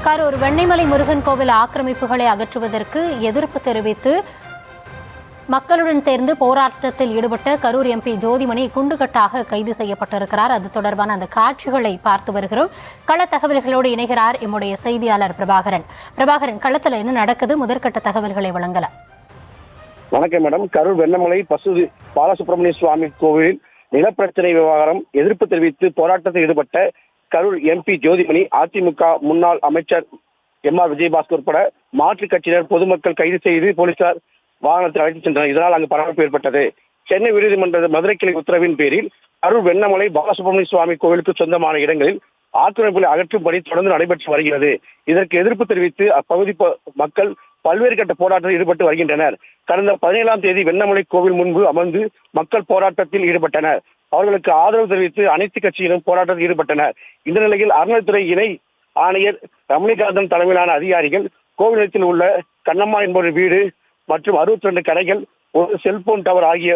கரூர் வெண்ணிமலை முருகன் கோவில் ஆக்கிரமிப்புகளை அகற்றுவதற்கு எதிர்ப்பு தெரிவித்து மக்களுடன் சேர்ந்து போராட்டத்தில் ஈடுபட்ட கரூர் எம்பி ஜோதிமணி குண்டுகட்டாக கைது செய்யப்பட்டிருக்கிறார். அது தொடர்பான அந்த காட்சிகளை பார்த்து வருகிறோம். கள தகவல்களோடு இணைகிறார் எம்முடைய செய்தியாளர் பிரபாகரன். களத்தில் என்ன நடக்குது? முதற்கட்ட தகவல்களை வழங்கலாம். வணக்கம் மேடம். கரூர் வெண்ணமலை பசு பாலசுப்ரமணிய சுவாமி கோவிலில் நிலப்பிரச்சனை விவகாரம் எதிர்ப்பு தெரிவித்து போராட்டத்தில் ஈடுபட்ட கரூர் எம்பி ஜோதிமணி, அதிமுக முன்னாள் அமைச்சர் எம்.ஆர். விஜயபாஸ்கர் உட்பட மாற்றுக் கட்சியினர் பொதுமக்கள் கைது செய்து போலீசார் வாகனத்தில் அழைத்துச் சென்றனர். இதனால் அங்கு பரபரப்பு ஏற்பட்டது. சென்னை உயர்நீதிமன்ற மதுரை கிளை உத்தரவின் பேரில் கரூர் வெண்ணமலை பாலசுப்ரமணிய சுவாமி கோவிலுக்கு சொந்தமான இடங்களில் ஆக்கிரமிப்புகளை அகற்றும் பணி தொடர்ந்து நடைபெற்று வருகிறது. இதற்கு எதிர்ப்பு தெரிவித்து அப்பகுதி மக்கள் பல்வேறு கட்ட போராட்டத்தில் ஈடுபட்டு வருகின்றனர். கடந்த 17ஆம் தேதி வெண்ணமலை கோவில் முன்பு அமர்ந்து மக்கள் போராட்டத்தில் ஈடுபட்டனர். அவர்களுக்கு ஆதரவு தெரிவித்து அனைத்து கட்சியினரும் போராட்டத்தில் ஈடுபட்டனர். இந்த நிலையில் அறநிலைத்துறை இணை ஆணையர் ரமணிகாந்தன் தலைமையிலான அதிகாரிகள் கோவில் நிலத்தில் உள்ள கண்ணம்மா என்பவர் வீடு மற்றும் 62 கடைகள், ஒரு செல்போன் டவர் ஆகிய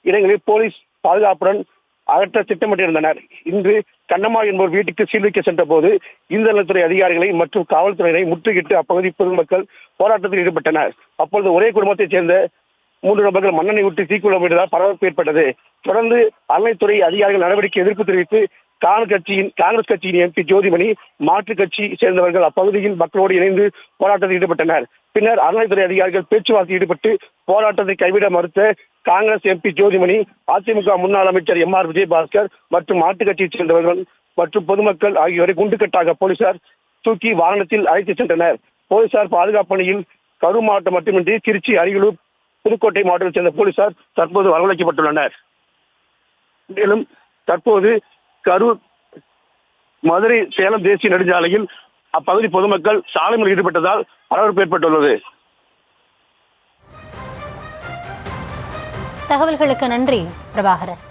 இடங்களில் போலீஸ் பாதுகாப்புடன் அகற்ற திட்டமிட்டிருந்தனர். இன்று கண்ணம்மா என்பவர் வீட்டுக்கு சீல் வைக்க சென்ற போது இந்த நலத்துறை அதிகாரிகளை மற்றும் காவல்துறையினரை முற்றுகிட்டு அப்பகுதி பொதுமக்கள் போராட்டத்தில் ஈடுபட்டனர். அப்பொழுது ஒரே குடும்பத்தைச் சேர்ந்த 3 நபர்கள் மண்ணெண்ணெய் விட்டு தீக்குள்ளமிட்டதால் பரபரப்பு ஏற்பட்டது. தொடர்ந்து அறநிலைத்துறை அதிகாரிகள் நடவடிக்கை எதிர்ப்பு தெரிவித்து காங்கிரஸ் கட்சியின் எம்பி ஜோதிமணி, மாற்றுக் கட்சி சேர்ந்தவர்கள் அப்பகுதியில் மக்களோடு இணைந்து போராட்டத்தில் ஈடுபட்டனர். பின்னர் அறநிலைத்துறை அதிகாரிகள் பேச்சுவார்த்தையில் ஈடுபட்டு போராட்டத்தை கைவிட மறுத்த காங்கிரஸ் எம்பி ஜோதிமணி, அதிமுக முன்னாள் அமைச்சர் எம்.ஆர். விஜயபாஸ்கர் மற்றும் மாற்றுக் கட்சியைச் சேர்ந்தவர்கள் மற்றும் பொதுமக்கள் ஆகியோரை குண்டுகட்டாக போலீசார் தூக்கி வாகனத்தில் அழைத்துச் சென்றனர். போலீசார் பாதுகாப்பு பணியில் கரூர் மாவட்டம் மட்டுமின்றி திருச்சி, அரியலூர், புதுக்கோட்டை மாவட்டத்தைச் சேர்ந்த போலீசார் தற்போது வரவழைக்கப்பட்டுள்ளனர். மேலும் தற்போது கரூர் மதுரை சேலம் தேசிய நெடுஞ்சாலையில் அப்பகுதி பொதுமக்கள் சாலை மறியலில் ஈடுபட்டதால் பரபரப்பு ஏற்பட்டுள்ளது. தகவல்களுக்கு நன்றி பிரபாகரன்.